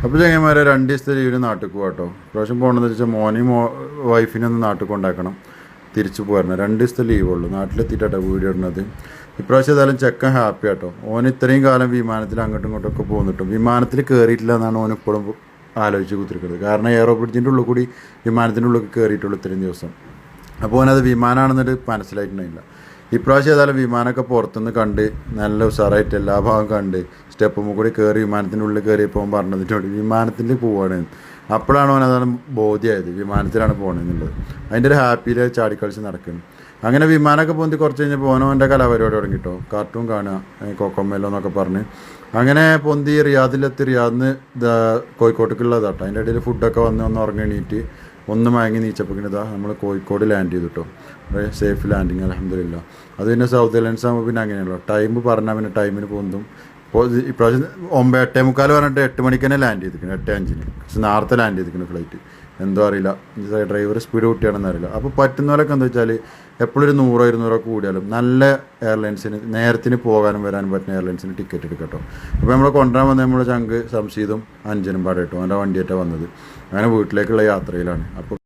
അപ്പോൾ ചങ്ങന്മാരെ 2 ദിവസത്തെ ലീവിന് നാട്ടിൽ പോകാട്ടോ. പ്രാവശ്യം പോകണമെന്ന് വെച്ചാൽ മോനെയും വൈഫിനെ ഒന്ന് നാട്ടിൽ കൊണ്ടാക്കണം, തിരിച്ചു പോരണം. 2 ദിവസത്തെ ലീവുള്ളൂ. നാട്ടിലെത്തിയിട്ടാട്ടോ വീഡിയോ ഇടുന്നത്. ഇപ്രാവശ്യം ഏതായാലും ചെക്കൻ ഹാപ്പി ആട്ടോ. ഓൻ ഇത്രയും കാലം വിമാനത്തിൽ അങ്ങോട്ടും ഇങ്ങോട്ടൊക്കെ പോകുന്നിട്ടും വിമാനത്തിൽ കയറിയിട്ടില്ല എന്നാണ് ഓൻ ഇപ്പോഴും ആലോചിച്ച് കുത്തിരിക്കുന്നത്. കാരണം എയറോ ബ്രിഡ്ജിൻ്റെ ഉള്ളിൽ കൂടി വിമാനത്തിൻ്റെ ഉള്ളിൽ കയറിയിട്ടുള്ളൂ ഇത്രയും ദിവസം. അപ്പോൾ ഓനത് വിമാനമാണെന്നിട്ട് മനസ്സിലായിട്ടുണ്ടായില്ല. ഇപ്രാവശ്യം ഏതായാലും വിമാനമൊക്കെ പുറത്തുനിന്ന് കണ്ട് നല്ല ഉഷാറായിട്ട് എല്ലാ ഭാഗം കണ്ട് സ്റ്റെപ്പും കൂടി കയറി വിമാനത്തിൻ്റെ ഉള്ളിൽ കയറിയപ്പോൾ പറഞ്ഞതിനോട് വിമാനത്തിൽ പോവാണ്. അപ്പോഴാണ് അവൻ അതാണ് ബോധ്യമായത്, വിമാനത്തിലാണ് പോകണമെന്നുള്ളത്. അതിൻ്റെ ഒരു ഹാപ്പിയിൽ ചാടിക്കളിച്ച് നടക്കുന്നു. അങ്ങനെ വിമാനമൊക്കെ പൊന്തി കുറച്ച് കഴിഞ്ഞപ്പോൾ ഓനോൻ്റെ കലാപരിപാടി തുടങ്ങിട്ടോ. കാർട്ടൂൺ കാണുക, കൊക്കമ്മേലോ എന്നൊക്കെ പറഞ്ഞ് അങ്ങനെ പൊന്തി റിയാദിലെത്തി. റിയാദിന് കോഴിക്കോട്ടേക്കുള്ളതാട്ടോ. അതിൻ്റെ ഇടയിൽ ഫുഡൊക്കെ വന്ന് ഒന്ന് ഉറങ്ങി ഒന്ന് മയങ്ങി നീച്ചപ്പോൾ ഇതാ നമ്മൾ കോഴിക്കോട് ലാൻഡ് ചെയ്തിട്ടോ. സേഫ് ലാൻഡിങ് അൽഹംദുലില്ലാ. അത് പിന്നെ സൗത്ത് എയർലൈൻസ് ആകുമ്പോൾ പിന്നെ അങ്ങനെയല്ലോ, ടൈം പറഞ്ഞാൽ പിന്നെ ടൈമിന് പൊന്തും. ഇപ്പോൾ ഇപ്രാവശ്യം 8:45 പറഞ്ഞിട്ട് 8 മണിക്ക് തന്നെ ലാൻഡ് ചെയ്തിരിക്കുന്നു, 8:05. പക്ഷെ നേരത്തെ ലാൻഡ് ചെയ്തിരിക്കുന്നു ഫ്ലൈറ്റ്. എന്തോ അറിയില്ല, ഡ്രൈവർ സ്പീഡ് കൂട്ടിയാണെന്ന് അറിയില്ല. അപ്പോൾ പറ്റുന്നവരൊക്കെ എന്താ വെച്ചാൽ എപ്പോഴും ഒരു 100-200 കൂടിയാലും നല്ല എയർലൈൻസിന് നേരത്തിന് പോകാനും വരാനും പറ്റുന്ന എയർലൈൻസിന് ടിക്കറ്റ് എടുക്കട്ടോ. അപ്പോൾ നമ്മൾ കൊണ്ടുവരാൻ വന്ന നമ്മുടെ ചങ്ക് സംശീതും അഞ്ചനും പാടെ കേട്ടോ. അവൻ്റെ വണ്ടിയായിട്ടാണ് വന്നത്. അങ്ങനെ വീട്ടിലേക്കുള്ള യാത്രയിലാണ്. അപ്പോൾ